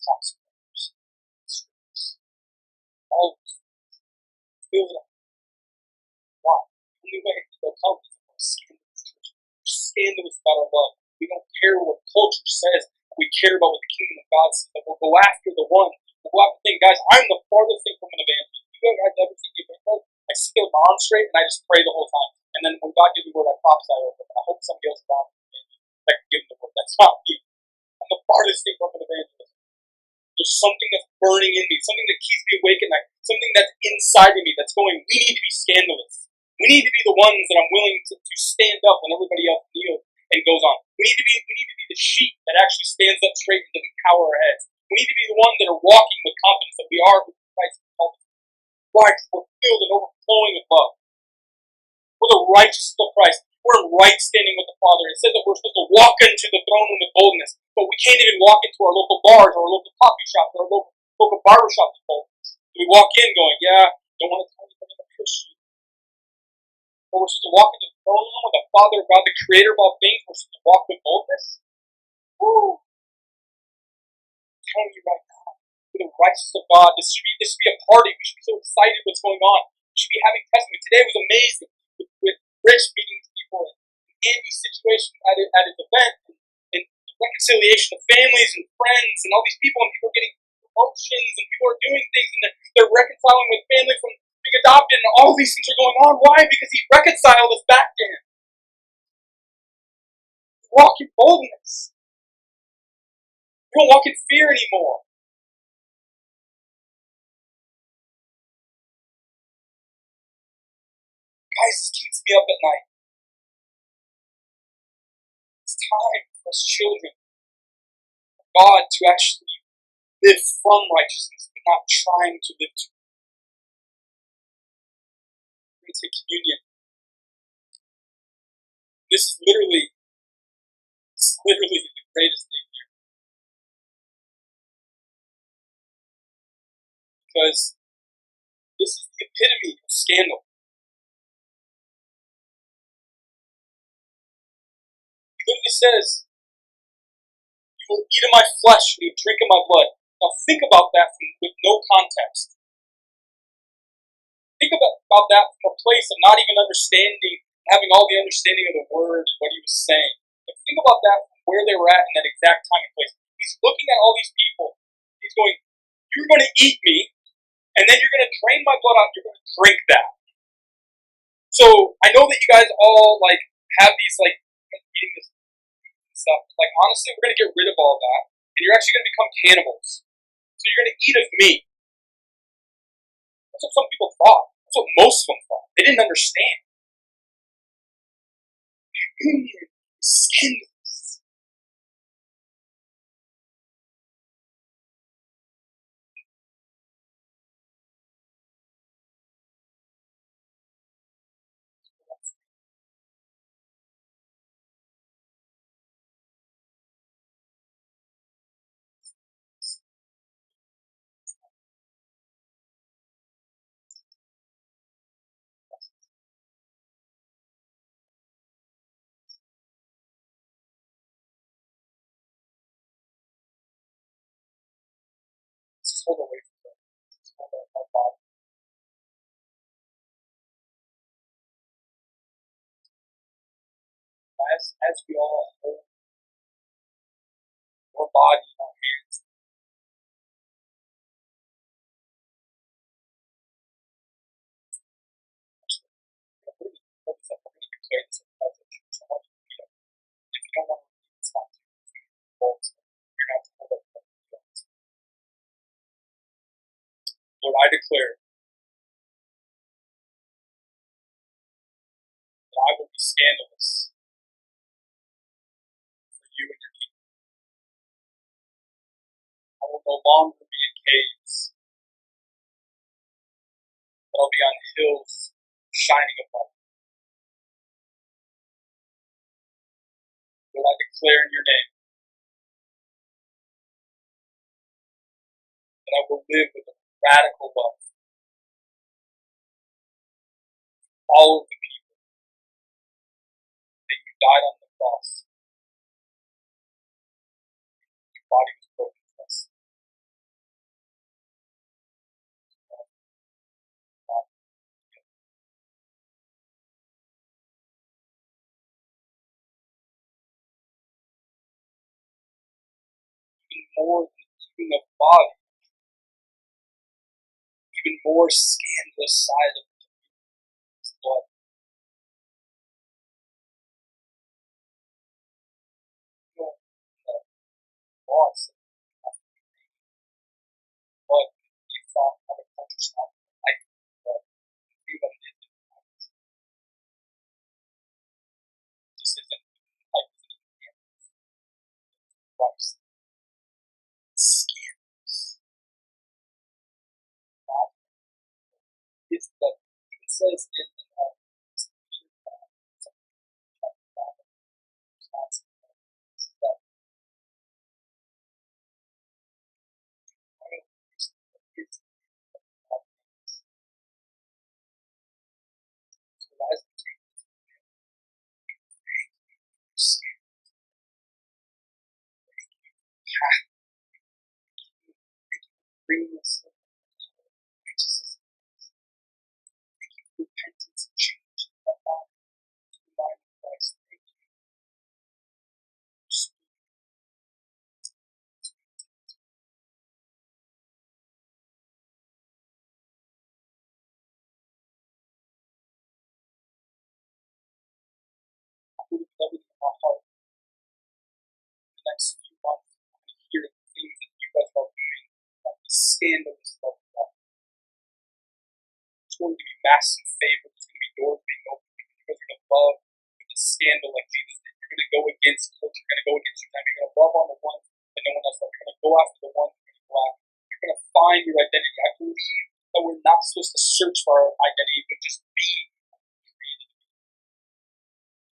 Tax collectors, strippers, all of those things. Feel that. Why? The only way that they'll come is if we're scandalous church. We're scandalous about our love. We don't care what culture says. We care about what the kingdom of God says. That we'll go after the one. We'll go after the thing. Guys, I'm the farthest thing from an evangelist. You guys ever seen the evangelist? I sit there with my arms straight and I just pray the whole time. And then when God gives me the word, I prophesy over it. I hope somebody else around me that can give me the word. That's not me. I'm the farthest thing from an evangelist. There's something that's burning in me, something that keeps me awake at night, something that's inside of me that's going, we need to be scandalous. We need to be the ones that I'm willing to stand up when everybody else kneels and goes on. We need to be the sheep that actually stands up straight and doesn't cower our heads. We need to be the ones that are walking with confidence that we are who Christ has called us. Right, we're filled and overflowing with love. We're the righteousness of Christ. We're in right standing with the Father. It says that we're supposed to walk into the throne room with boldness, but we can't even walk into our local bars or our local coffee shop or our local barber shop with boldness. We walk in going, yeah, don't want to tell anybody I'm a Christian. But we're supposed to walk into the throne room with the Father of God, the Creator of all things. We're supposed to walk with boldness. Woo! I'm telling you right now, for the righteousness of God, this should be a party. We should be so excited what's going on. We should be having testimony. Today was amazing with Rich meeting people and Andy's situation at his event and the reconciliation of families and friends and all these people and people getting promotions and people are doing things and they're reconciling with family from being adopted and all these things are going on. Why? Because he reconciled us back to him. We walk in boldness. We don't walk in fear anymore. Guys, this keeps me up at night. It's time for us children of God to actually live from righteousness, but not trying to live to it. We're going to take communion. This is literally the greatest thing here. Because this is the epitome of scandal. It literally says, you will eat of my flesh and you drink of my blood. Now think about that with no context. Think about that from a place of not even understanding, having all the understanding of the word and what he was saying. But think about that from where they were at in that exact time and place. He's looking at all these people. He's going, you're going to eat me, and then you're going to drain my blood out, you're going to drink that. So I know that you guys all have these eating this stuff. Honestly, we're going to get rid of all that, and you're actually going to become cannibals. So you're going to eat of me. That's what some people thought. That's what most of them thought. They didn't understand. Scandalous. as we all hold your body in our hands, we're going to declare this as a church. I want you to be if you don't want to repeat this, not to hold, you're not to hold up the hands. Lord, I declare that I will be scandalous for you and your kingdom. I will no longer be in caves, but I'll be on hills shining above. Lord, I declare in your name that I will live with a radical love. All of the people that you died on the cross, your body was broken for us. Even more than even the body, even more scandalous side of his blood. You know, the laws of blood, you thought other cultures not like but even in the just isn't like Christ. Scandalous. It's the it says in bringing us righteousness, repentance, and change in our body to the mind of Christ. Thank you for speaking. I believe everything in my heart. The next few months, I'm going to hear the things that you guys are doing, like the scandalous love of God. There's going to be massive favor. There's going to be doors being opened because you guys are going to love with a scandal like Jesus. You're going to go against culture. You're going to go against your time. You're going to love on the ones that no one else loves. You're going to go after the ones that you're going to go after. You're going to find your identity. I believe that we're not supposed to search for our identity, but just be created.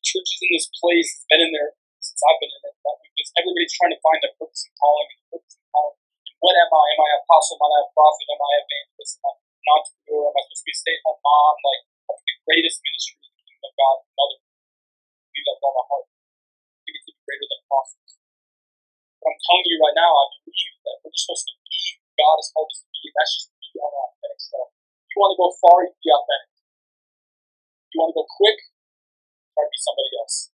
Church is in this place. It's been in there since I've been in it. That we just everybody's trying to find their purpose and calling and purpose and calling. And what am I? Am I an apostle? Am I a prophet? Am I an evangelist? Am I an entrepreneur? Am I supposed to be a stay-at-home mom? Like that's the greatest ministry in the kingdom of God. Mother, I believe that's all my heart. I think it's even greater than apostles. But I'm telling you right now, I believe that we're just supposed to be who God has called us to be, and that's just be our authentic self. If you want to go far, you be authentic. If you want to go quick, try to be somebody else.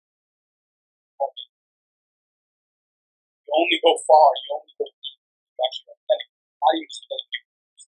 You only go far, you only go deep, you actually authentic. How do you just